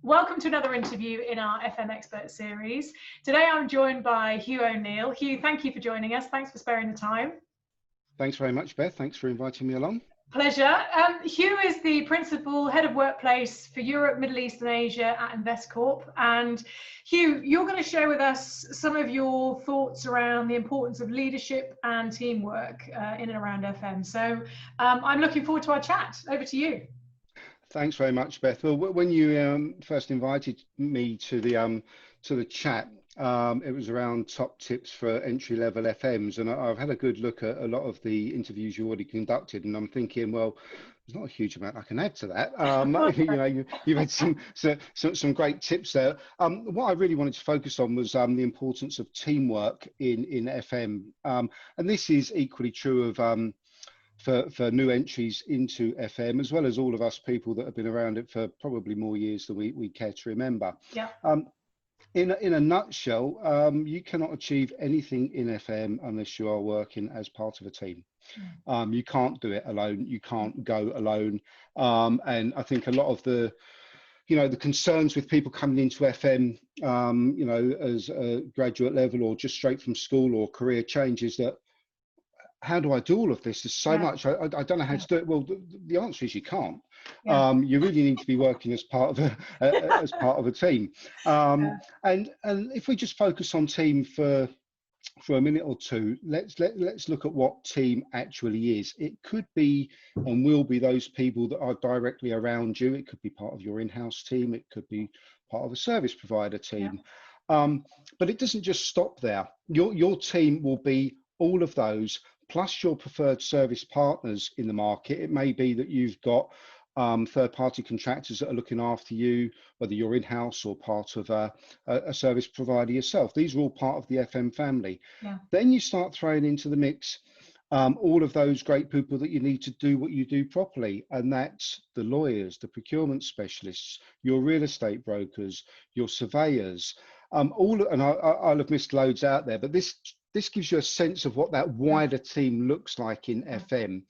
Welcome to another interview in our FM Expert series. Today I'm joined by Hugh O'Neill. Hugh, thank you for joining us. Thanks for sparing the time. Thanks very much, Beth. Thanks for inviting me along. Pleasure. Hugh is the Principal Head of Workplace for Europe, Middle East and Asia at Investcorp. And Hugh, you're going to share with us some of your thoughts around the importance of leadership and teamwork in and around FM. So I'm looking forward to our chat. Over to you. Thanks very much, Beth. Well, when you first invited me to the chat, it was around top tips for entry-level FMs, and I've had a good look at a lot of the interviews you already conducted, and I'm thinking, well, there's not a huge amount I can add to that. You've had some great tips there. What I really wanted to focus on was the importance of teamwork in FM, and this is equally true of for new entries into FM, as well as all of us people that have been around it for probably more years than we care to remember. Yeah. In a nutshell, you cannot achieve anything in FM unless you are working as part of a team. You can't do it alone. You can't go alone. And I think a lot of the concerns with people coming into FM, as a graduate level or just straight from school or career changes, that how do I do all of this? There's so much. I don't know how to do it. Well, the answer is you can't. You really need to be working as part of a team. And if we just focus on team for a minute or two, let's look at what team actually is. It could be and will be those people that are directly around you. It could be part of your in-house team. It could be part of a service provider team. But it doesn't just stop there. Your team will be all of those, plus your preferred service partners in the market. It may be that you've got third-party contractors that are looking after you, whether you're in-house or part of a service provider yourself. These are all part of the FM family. Then you start throwing into the mix all of those great people that you need to do what you do properly, and that's the lawyers, the procurement specialists, your real estate brokers, your surveyors. I'll have missed loads out there, but this gives you a sense of what that wider team looks like in FM.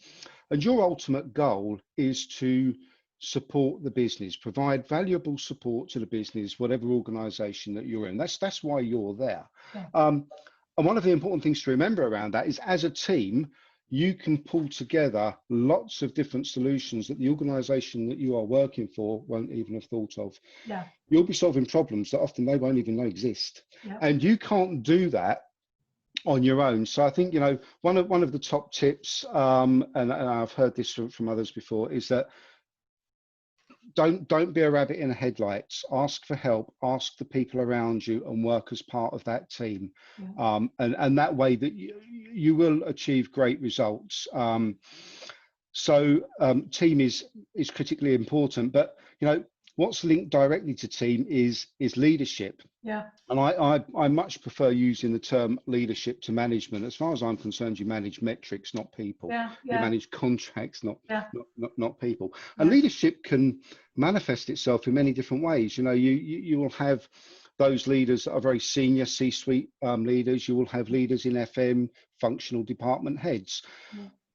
And your ultimate goal is to support the business, provide valuable support to the business, whatever organization that you're in. That's why you're there. And one of the important things to remember around that is, as a team, you can pull together lots of different solutions that the organization that you are working for won't even have thought of. You'll be solving problems that often they won't even know exist. And you can't do that on your own. So I think, one of the top tips, and I've heard this from others before, is that don't be a rabbit in the headlights. Ask for help, ask the people around you, and work as part of that team. And that way that you will achieve great results. So team is critically important, but what's linked directly to team is leadership. And I much prefer using the term leadership to management. As far as I'm concerned, you manage metrics, not people. You manage contracts, not people. And leadership can manifest itself in many different ways. You will have those leaders that are very senior C-suite leaders. You will have leaders in FM, functional department heads.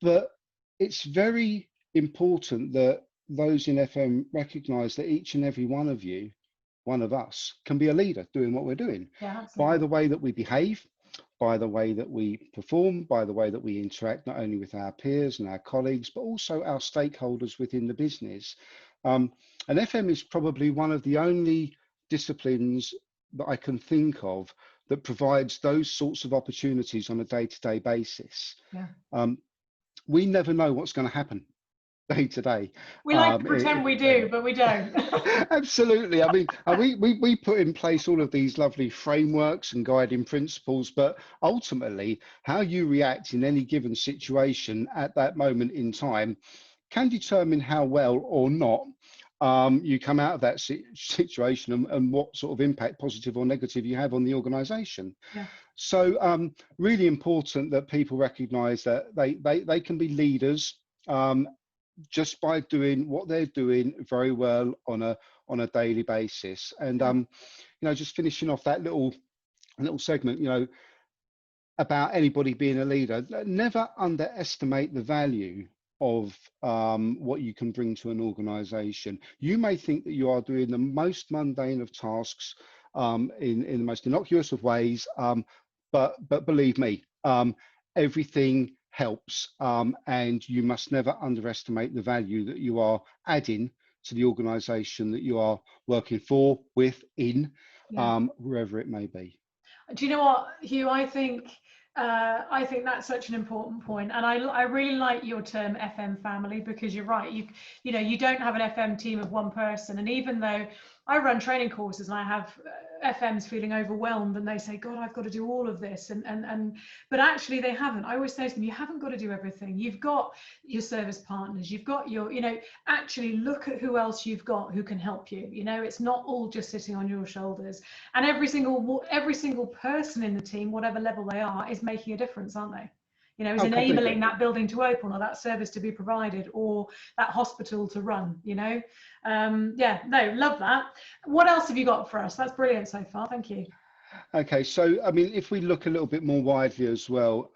But it's very important that those in FM recognize that each and every one of you, one of us, can be a leader doing what we're doing, by the way that we behave, by the way that we perform, by the way that we interact not only with our peers and our colleagues, but also our stakeholders within the business. And FM is probably one of the only disciplines that I can think of that provides those sorts of opportunities on a day-to-day basis. We never know what's going to happen day to day. We like to pretend we do, but we don't. Absolutely. I mean, we put in place all of these lovely frameworks and guiding principles, but ultimately how you react in any given situation at that moment in time can determine how well or not you come out of that situation and what sort of impact, positive or negative, you have on the organization. So really important that people recognize that they can be leaders just by doing what they're doing very well on a daily basis. And just finishing off that little segment, about anybody being a leader, never underestimate the value of what you can bring to an organization. You may think that you are doing the most mundane of tasks in the most innocuous of ways, but believe me, everything helps, and you must never underestimate the value that you are adding to the organization that you are working for, with, in, wherever it may be. Do you know what, Hugh? I think that's such an important point, and I really like your term FM family, because you're right. You know, you don't have an FM team of one person, and even though I run training courses and I have FMs feeling overwhelmed and they say, God, I've got to do all of this, but actually they haven't. I always say to them, you haven't got to do everything. You've got your service partners, you've got your, you know, actually look at who else you've got who can help you. You know, it's not all just sitting on your shoulders, and every single person in the team, whatever level they are, is making a difference, aren't they? You know, is enabling that building to open, or that service to be provided, or that hospital to run, you know. Yeah, no, love that. What else have you got for us? That's brilliant so far, thank you. Okay, so I mean, if we look a little bit more widely as well,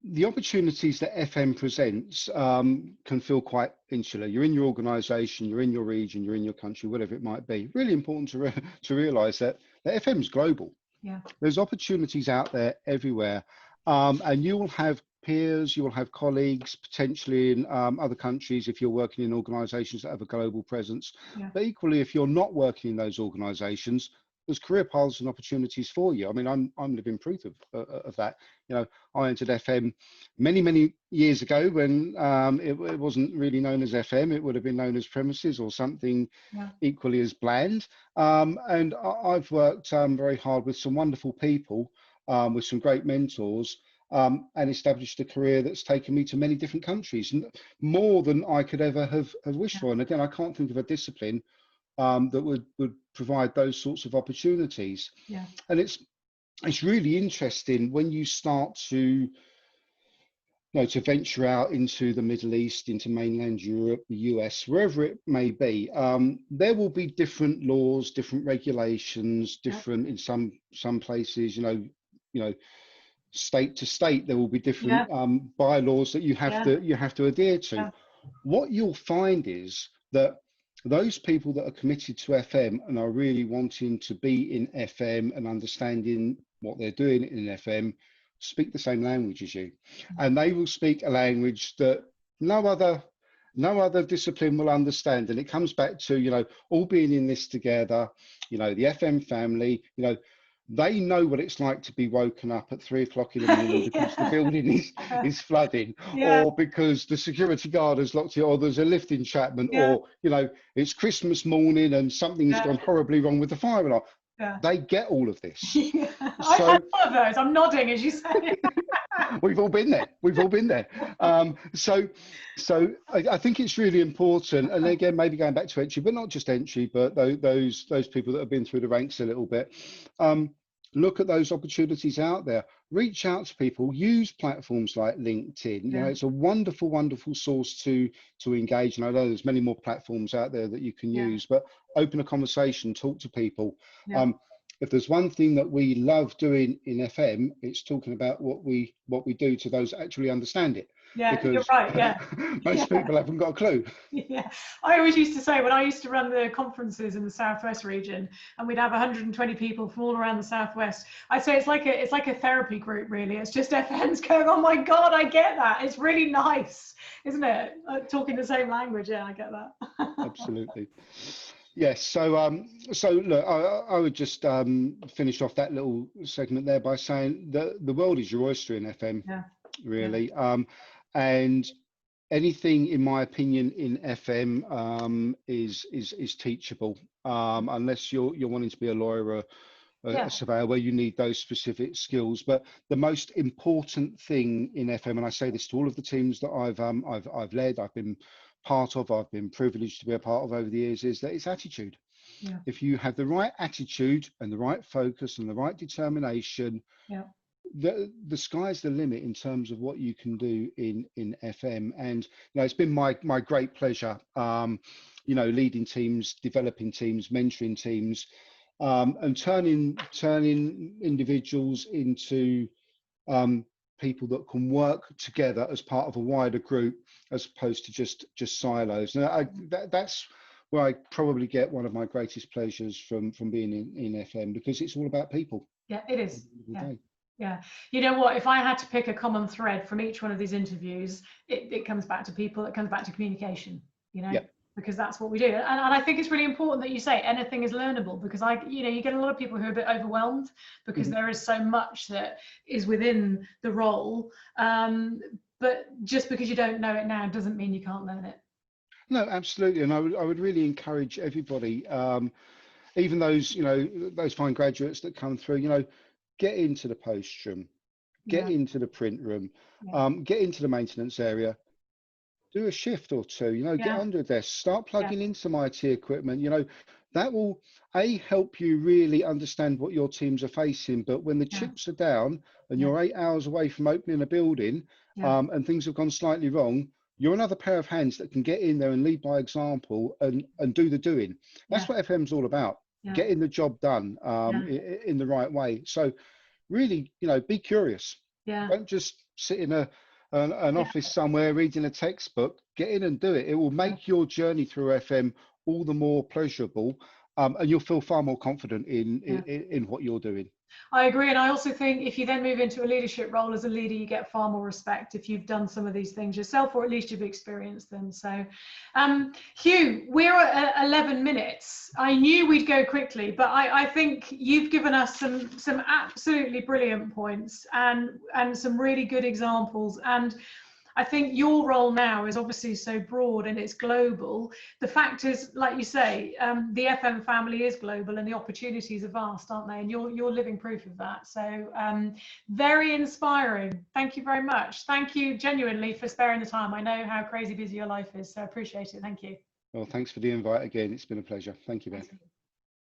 the opportunities that FM presents can feel quite insular. You're in your organisation, you're in your region, you're in your country, whatever it might be. Really important to realise that FM is global. Yeah. There's opportunities out there everywhere, and you will have peers, you will have colleagues potentially in other countries if you're working in organisations that have a global presence. Yeah. But equally, if you're not working in those organisations, there's career paths and opportunities for you. I mean, I'm living proof of that. You know, I entered FM many years ago when it wasn't really known as FM. It would have been known as premises or something equally as bland. And I've worked very hard with some wonderful people, with some great mentors, and established a career that's taken me to many different countries, more than I could ever have wished for. And again, I can't think of a discipline that would provide those sorts of opportunities. Yeah. And it's really interesting when you start to to venture out into the Middle East, into mainland Europe, the US, wherever it may be. There will be different laws, different regulations, different in some places, you know, state to state, there will be different bylaws that you have to adhere to. Yeah. What you'll find is that those people that are committed to FM and are really wanting to be in FM and understanding what they're doing in FM speak the same language as you, and they will speak a language that no other discipline will understand. And it comes back to, you know, all being in this together, you know, the FM family, you know, they know what it's like to be woken up at 3 o'clock in the morning because the building is flooding, or because the security guard has locked it, or there's a lift entrapment, or, you know, it's Christmas morning and something's gone horribly wrong with the fire alarm. They get all of this. So, I've had all of those. I'm nodding as you say. We've all been there. We've all been there. So I think it's really important. And again, maybe going back to entry, but not just entry, but those people that have been through the ranks a little bit. Look at those opportunities out there. Reach out to people. Use platforms like LinkedIn. You know, it's a wonderful source to engage. And I know there's many more platforms out there that you can use, but open a conversation, talk to people. If there's one thing that we love doing in FM, it's talking about what we do to those that actually understand it. Yeah, because you're right. Yeah, most people haven't got a clue. Yeah, I always used to say, when I used to run the conferences in the Southwest region, and we'd have 120 people from all around the Southwest, I'd say it's like a therapy group, really. It's just FMs going, oh my God, I get that. It's really nice, isn't it? Talking the same language. Yeah, I get that. Absolutely. Yes. So look, I would just finish off that little segment there by saying that the world is your oyster in FM, really. And anything, in my opinion, in FM is teachable, unless you're wanting to be a lawyer or a surveyor, where you need those specific skills. But the most important thing in FM, and I say this to all of the teams that I've led, I've been part of, I've been privileged to be a part of over the years, is that it's attitude. If you have the right attitude and the right focus and the right determination, the sky's the limit in terms of what you can do in FM. And you know, it's been my great pleasure, you know, leading teams, developing teams, mentoring teams, and turning individuals into people that can work together as part of a wider group, as opposed to just silos. And that's where I probably get one of my greatest pleasures from being in FM, because it's all about people. Yeah, it is. Yeah. You know what, if I had to pick a common thread from each one of these interviews, it comes back to people, it comes back to communication, you know. Because that's what we do. And I think it's really important that you say anything is learnable, because you get a lot of people who are a bit overwhelmed because there is so much that is within the role. But just because you don't know it now doesn't mean you can't learn it. No, absolutely. And I would really encourage everybody, even those, those fine graduates that come through, get into the post room, get into the print room, get into the maintenance area. Do a shift or two, get under a desk, start plugging in some IT equipment, that will help you really understand what your teams are facing. But when the chips are down and you're 8 hours away from opening a building, and things have gone slightly wrong, you're another pair of hands that can get in there and lead by example and do the doing. That's what FM's all about, getting the job done in the right way. So really, be curious. Don't just sit in an office somewhere reading a textbook. Get in and do it. It will make your journey through FM all the more pleasurable, and you'll feel far more confident in what you're doing. I agree, and I also think if you then move into a leadership role as a leader, you get far more respect if you've done some of these things yourself, or at least you've experienced them. So Hugh, we're at 11 minutes. I knew we'd go quickly, but I think you've given us some absolutely brilliant points and some really good examples. And I think your role now is obviously so broad and it's global. The fact is, like you say, the FM family is global and the opportunities are vast, aren't they? And you're living proof of that. So very inspiring. Thank you very much. Thank you genuinely for sparing the time. I know how crazy busy your life is, so I appreciate it. Thank you. Well, thanks for the invite again. It's been a pleasure. Thank you, Beth.